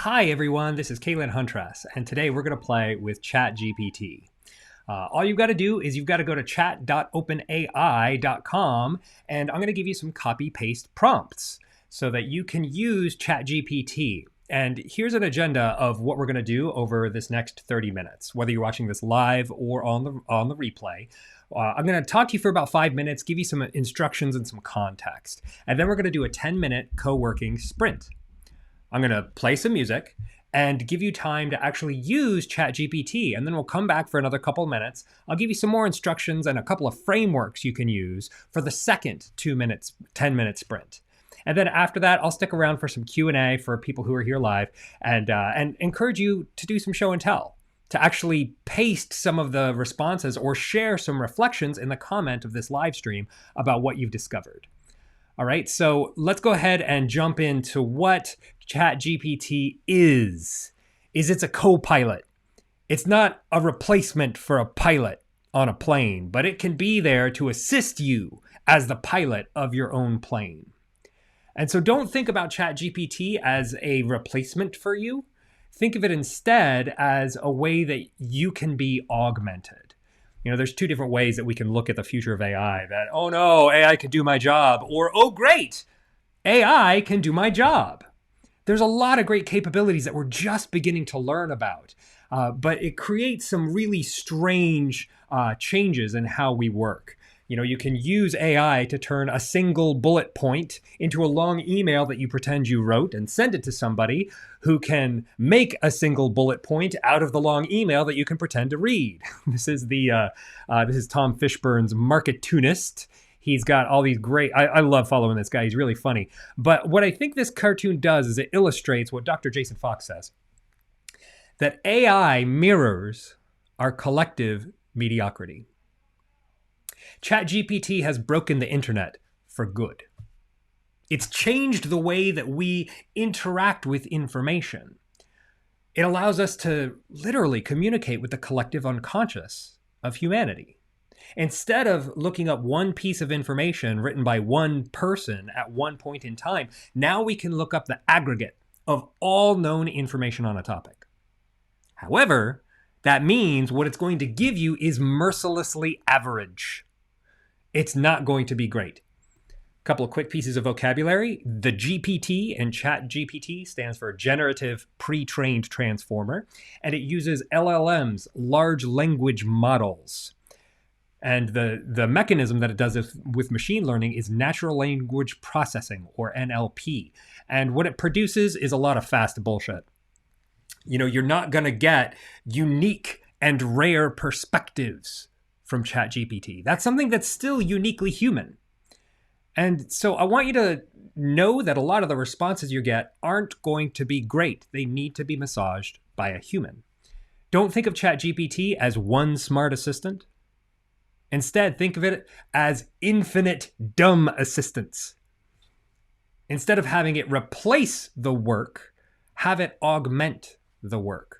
Hi everyone, this is Caelan Huntress, and today we're going to play with ChatGPT. All you've got to do is you've got to go to chat.openai.com, and I'm going to give you some copy-paste prompts so that you can use ChatGPT. And here's an agenda of what we're going to do over this next 30 minutes, whether you're watching this live or on the replay. I'm going to talk to you for about 5 minutes, give you some instructions and some context, and then we're going to do a 10-minute co-working sprint. I'm going to play some music and give you time to actually use ChatGPT, and then we'll come back for another couple minutes. I'll give you some more instructions and a couple of frameworks you can use for the second 10-minute sprint. And then after that, I'll stick around for some Q&A for people who are here live and encourage you to do some show and tell, to actually paste some of the responses or share some reflections in the comment of this live stream about what you've discovered. All right, so let's go ahead and jump into what ChatGPT is. It's a co-pilot. It's not a replacement for a pilot on a plane, but it can be there to assist you as the pilot of your own plane. And so don't think about ChatGPT as a replacement for you. Think of it instead as a way that you can be augmented. You know, there's two different ways that we can look at the future of AI. That, oh no, AI can do my job, or oh great, AI can do my job. There's a lot of great capabilities that we're just beginning to learn about, but it creates some really strange changes in how we work. You know, you can use AI to turn a single bullet point into a long email that you pretend you wrote and send it to somebody who can make a single bullet point out of the long email that you can pretend to read. This is Tom Fishburne's Marketunist. He's got all these great, I love following this guy. He's really funny. But what I think this cartoon does is it illustrates what Dr. Jason Fox says, that AI mirrors our collective mediocrity. ChatGPT has broken the internet for good. It's changed the way that we interact with information. It allows us to literally communicate with the collective unconscious of humanity. Instead of looking up one piece of information written by one person at one point in time, now we can look up the aggregate of all known information on a topic. However, that means what it's going to give you is mercilessly average. It's not going to be great. A couple of quick pieces of vocabulary. The GPT in ChatGPT stands for Generative Pre-trained Transformer, and it uses LLMs, large language models. And the mechanism that it does with machine learning is natural language processing, or NLP. And what it produces is a lot of fast bullshit. You know, you're not going to get unique and rare perspectives from ChatGPT. That's something that's still uniquely human. And so I want you to know that a lot of the responses you get aren't going to be great. They need to be massaged by a human. Don't think of ChatGPT as one smart assistant. Instead, think of it as infinite dumb assistants. Instead of having it replace the work, have it augment the work.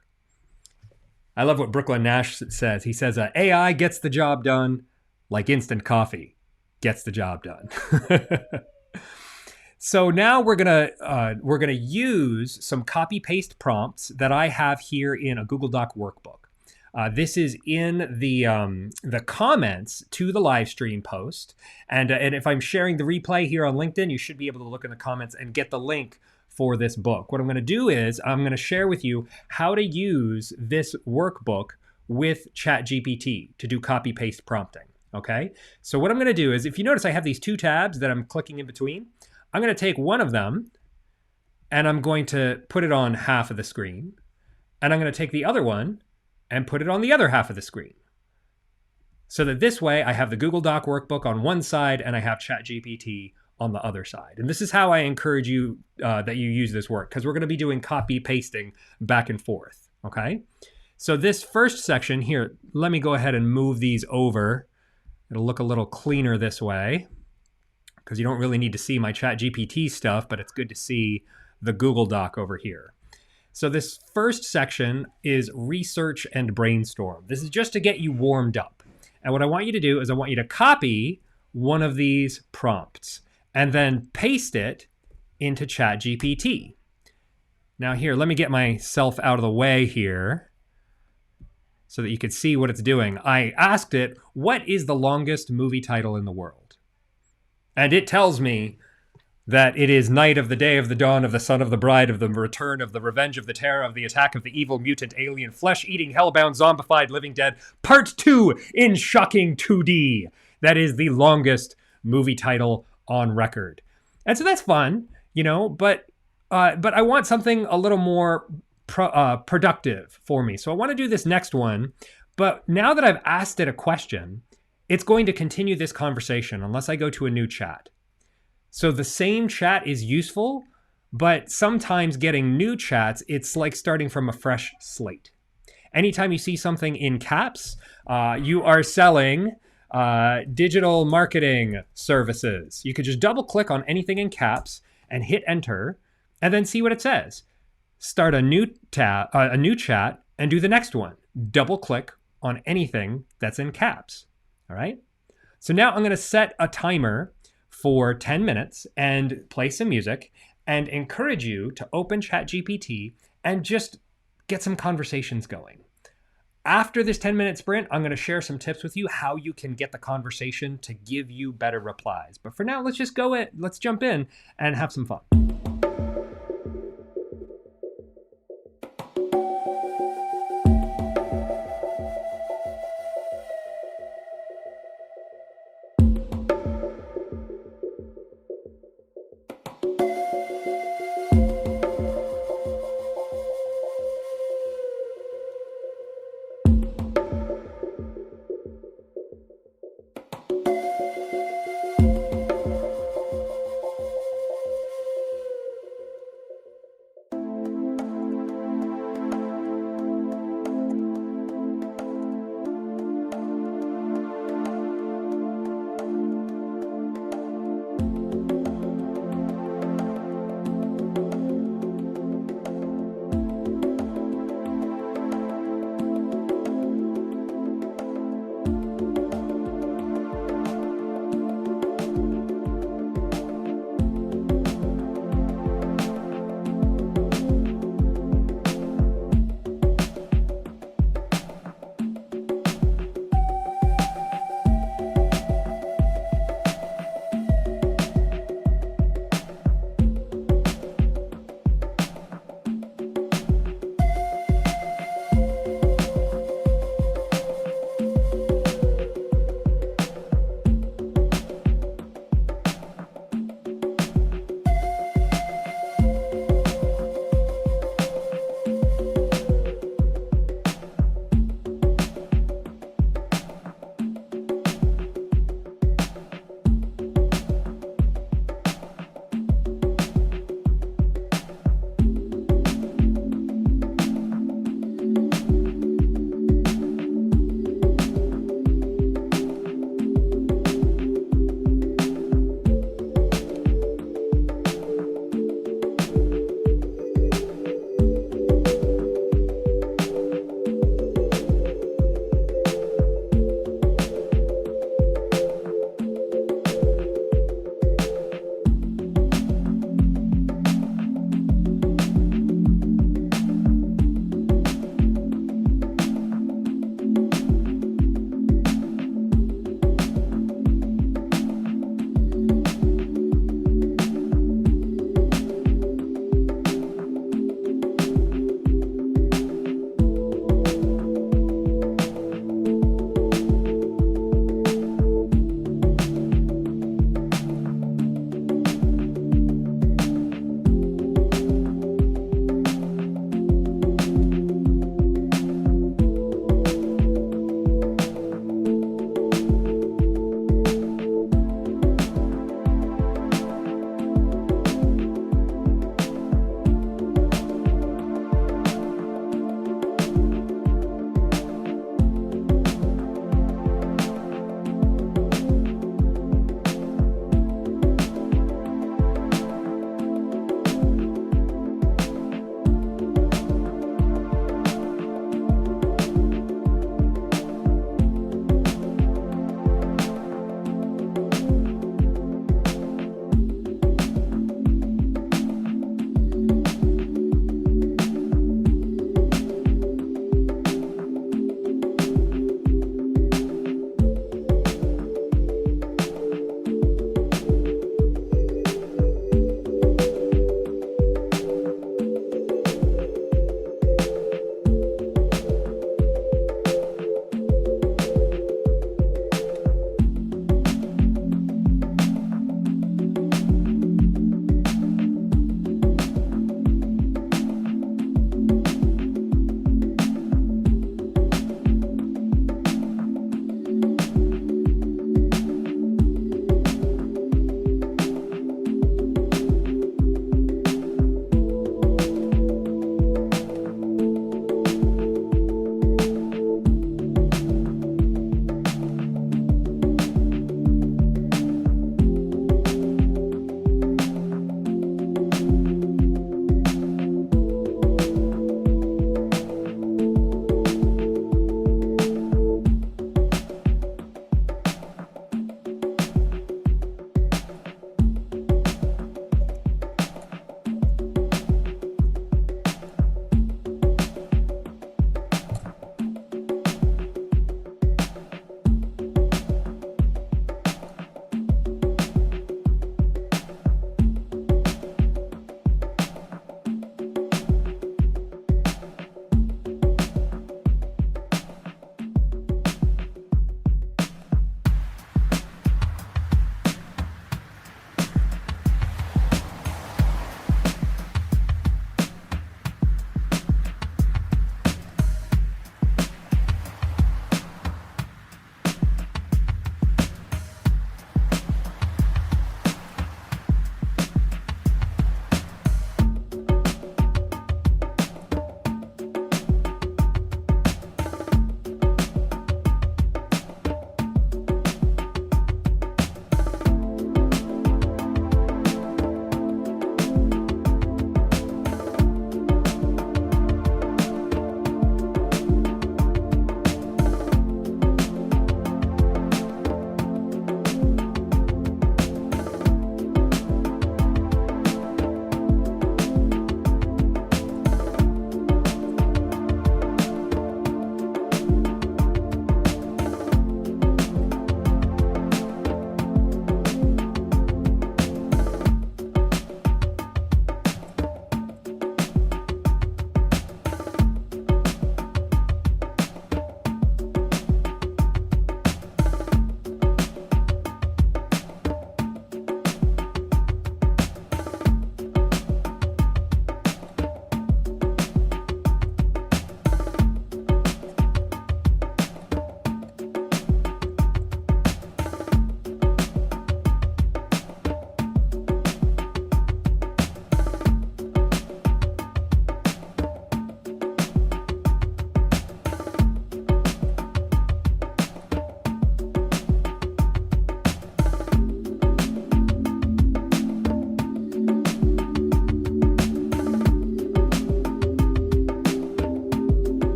I love what Brooklyn Nash says. He says, AI gets the job done like instant coffee gets the job done. So now we're gonna use some copy-paste prompts that I have here in a Google Doc workbook. This is in the comments to the live stream post. And if I'm sharing the replay here on LinkedIn, you should be able to look in the comments and get the link for this book. What I'm going to do is I'm going to share with you how to use this workbook with ChatGPT to do copy paste prompting. Okay, so what I'm going to do is, if you notice, I have these two tabs that I'm clicking in between. I'm going to take one of them and I'm going to put it on half of the screen. And I'm going to take the other one and put it on the other half of the screen. So that this way I have the Google Doc workbook on one side and I have ChatGPT on the other side. And this is how I encourage you that you use this work, because we're going to be doing copy pasting back and forth. Okay. So this first section here, let me go ahead and move these over. It'll look a little cleaner this way because you don't really need to see my ChatGPT stuff, but it's good to see the Google Doc over here. So this first section is research and brainstorm. This is just to get you warmed up. And what I want you to do is I want you to copy one of these prompts and then paste it into ChatGPT. Now here, let me get myself out of the way here so that you can see what it's doing. I asked it, what is the longest movie title in the world? And it tells me that it is Night of the Day of the Dawn of the Son of the Bride of the Return of the Revenge of the Terror of the Attack of the Evil Mutant Alien Flesh-Eating Hellbound Zombified Living Dead Part 2 in shocking 2D. That is the longest movie title on record. And so that's fun, you know, but I want something a little more productive for me. So I want to do this next one, but now that I've asked it a question, it's going to continue this conversation unless I go to a new chat. So the same chat is useful, but sometimes getting new chats, it's like starting from a fresh slate. Anytime you see something in caps, you are selling digital marketing services. You could just double click on anything in caps and hit enter and then see what it says. Start a new tab, a new chat, and do the next one. Double click on anything that's in caps. All right. So now I'm going to set a timer for 10 minutes and play some music and encourage you to open ChatGPT and just get some conversations going. After this 10-minute sprint, I'm going to share some tips with you how you can get the conversation to give you better replies. But for now, let's jump in and have some fun.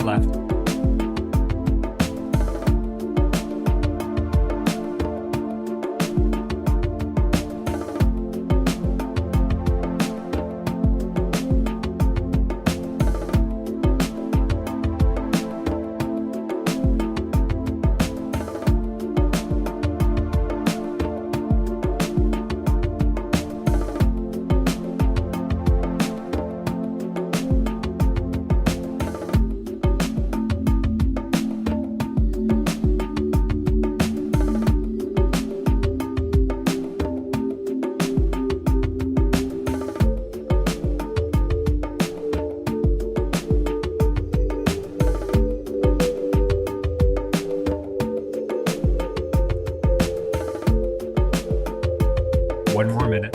left. One more minute.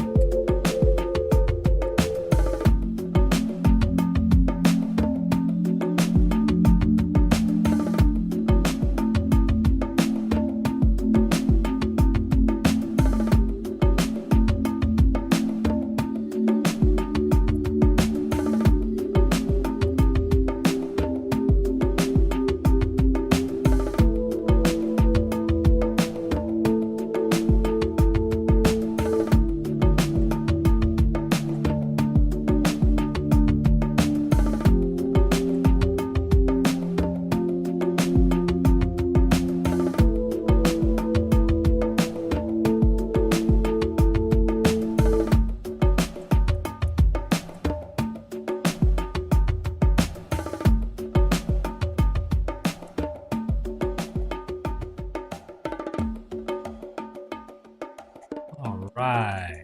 All right.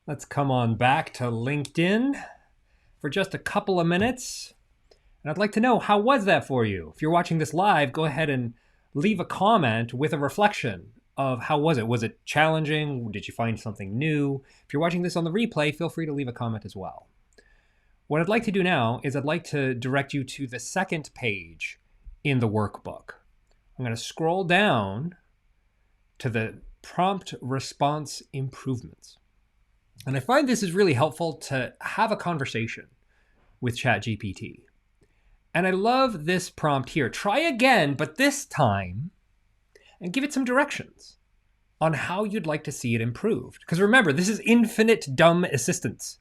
Let's come on back to LinkedIn for just a couple of minutes. And I'd like to know, how was that for you? If you're watching this live, go ahead and leave a comment with a reflection of how was it? Was it challenging? Did you find something new? If you're watching this on the replay, feel free to leave a comment as well. What I'd like to do now is I'd like to direct you to the second page in the workbook. I'm going to scroll down to the prompt response improvements. And I find this is really helpful to have a conversation with ChatGPT. And I love this prompt here. Try again, but this time, and give it some directions on how you'd like to see it improved. Because remember, this is infinite dumb assistants.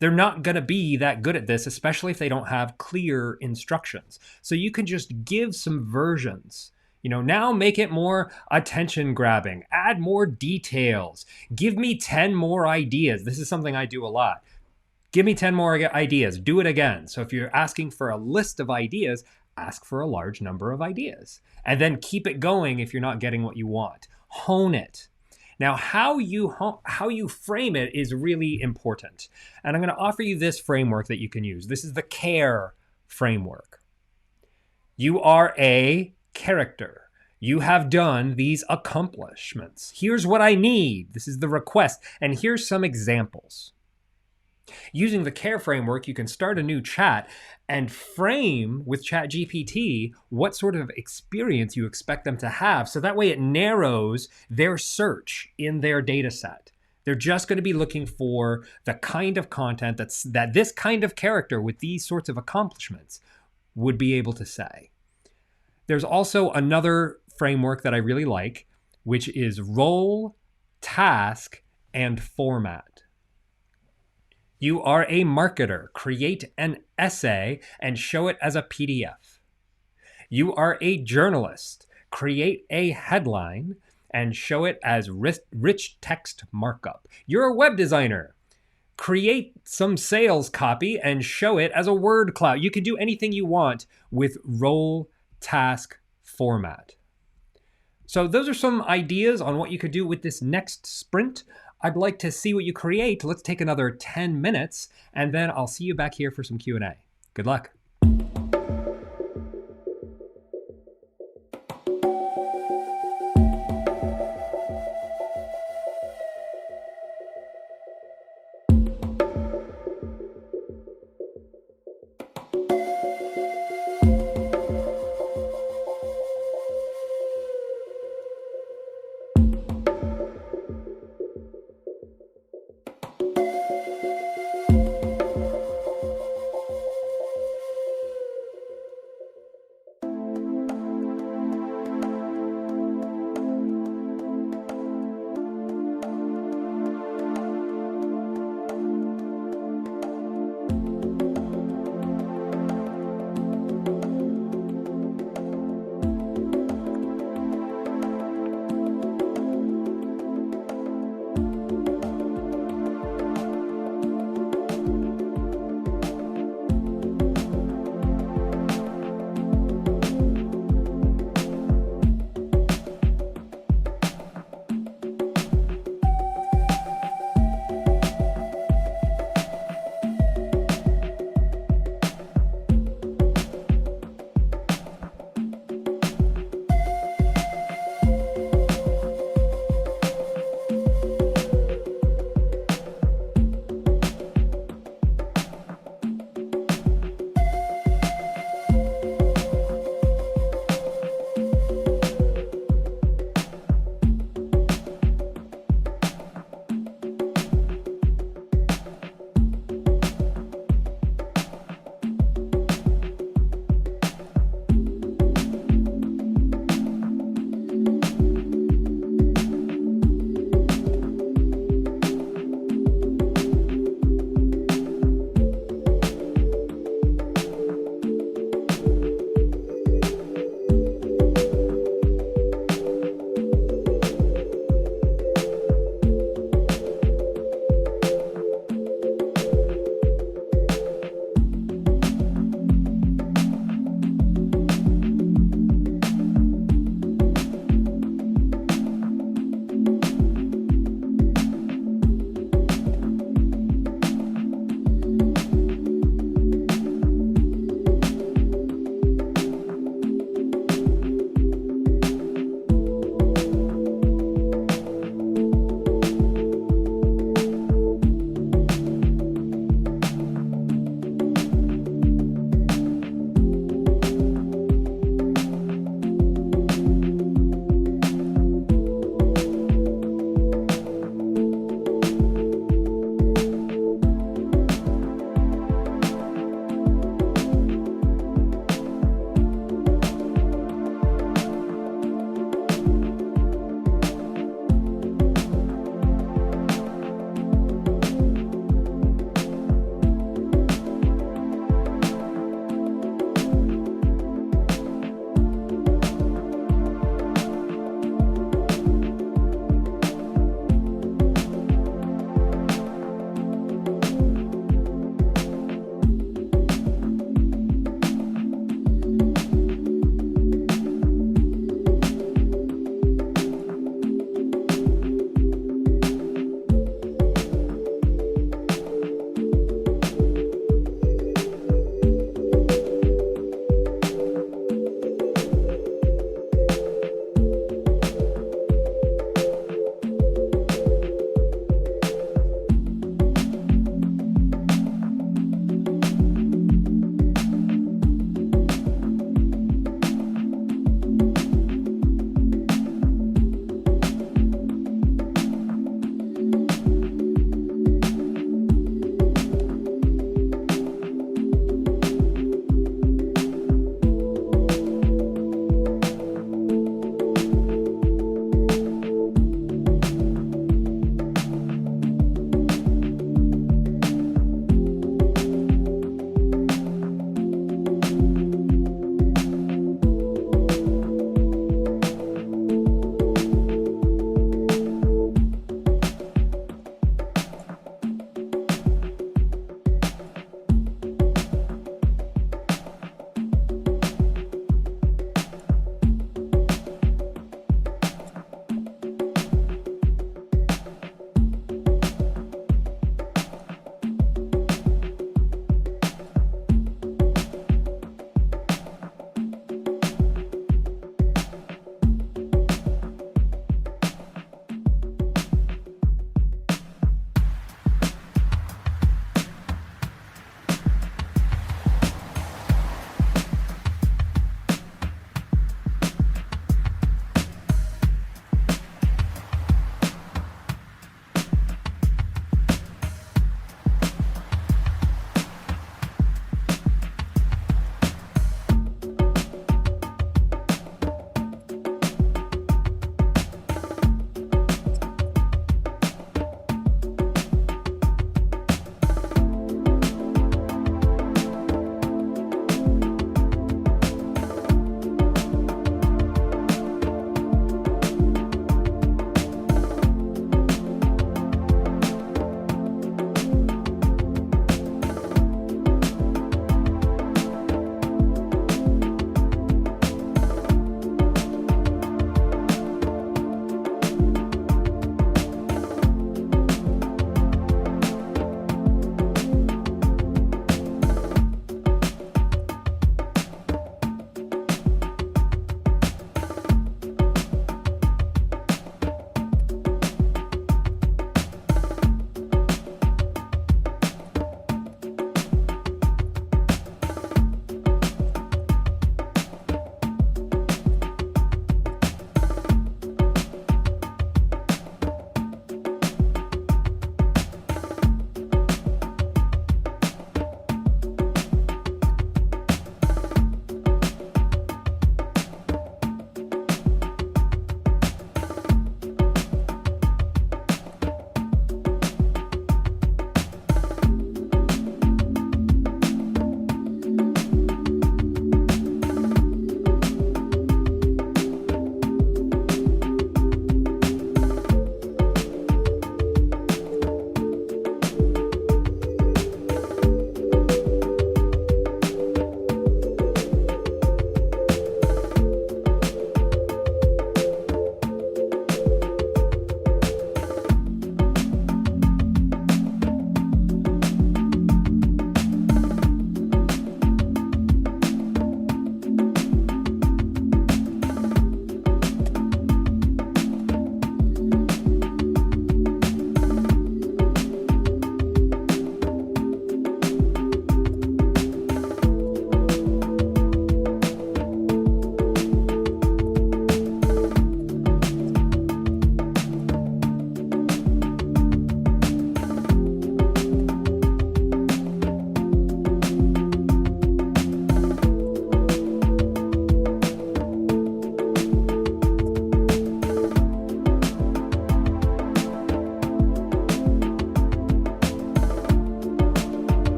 They're not going to be that good at this, especially if they don't have clear instructions. So you can just give some versions. Now make it more attention grabbing, add more details, give me 10 more ideas. This is something I do a lot. Give me 10 more ideas, do it again. So if you're asking for a list of ideas, ask for a large number of ideas and then keep it going if you're not getting what you want. Hone it. Now, how you frame it is really important. And I'm going to offer you this framework that you can use. This is the CARE framework. You are a character. You have done these accomplishments. Here's what I need. This is the request. And here's some examples. Using the CARE framework, you can start a new chat and frame with ChatGPT what sort of experience you expect them to have. So that way it narrows their search in their data set. They're just going to be looking for the kind of content that this kind of character with these sorts of accomplishments would be able to say. There's also another framework that I really like, which is role, task, and format. You are a marketer. Create an essay and show it as a PDF. You are a journalist. Create a headline and show it as rich text markup. You're a web designer. Create some sales copy and show it as a word cloud. You can do anything you want with role, task, format. So those are some ideas on what you could do with this next sprint. I'd like to see what you create. Let's take another 10 minutes, and then I'll see you back here for some Q&A. Good luck.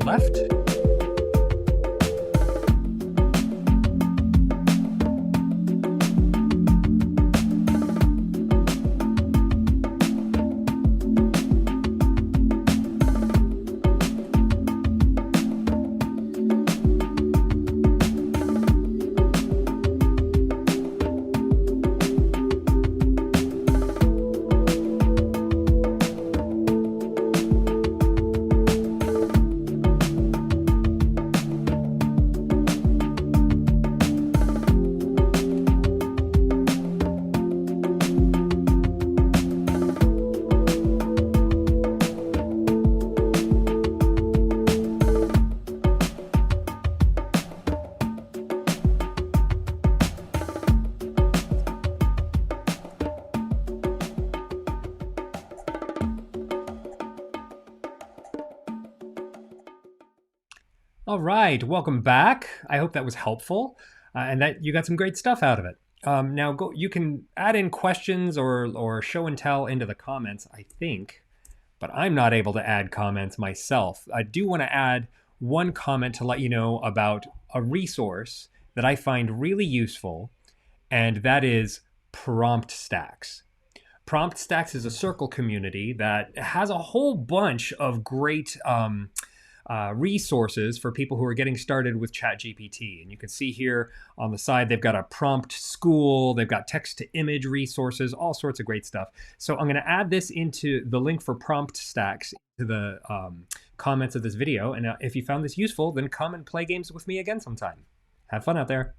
left. All right, welcome back. I hope that was helpful and that you got some great stuff out of it. Now, you can add in questions or show and tell into the comments, I think, but I'm not able to add comments myself. I do want to add one comment to let you know about a resource that I find really useful, and that is Prompt Stacks. Prompt Stacks is a Circle community that has a whole bunch of great resources for people who are getting started with ChatGPT. And you can see here on the side, they've got a prompt school, they've got text to image resources, all sorts of great stuff. So I'm going to add this into the link for Prompt Stacks to the comments of this video. And if you found this useful, then come and play games with me again sometime. Have fun out there.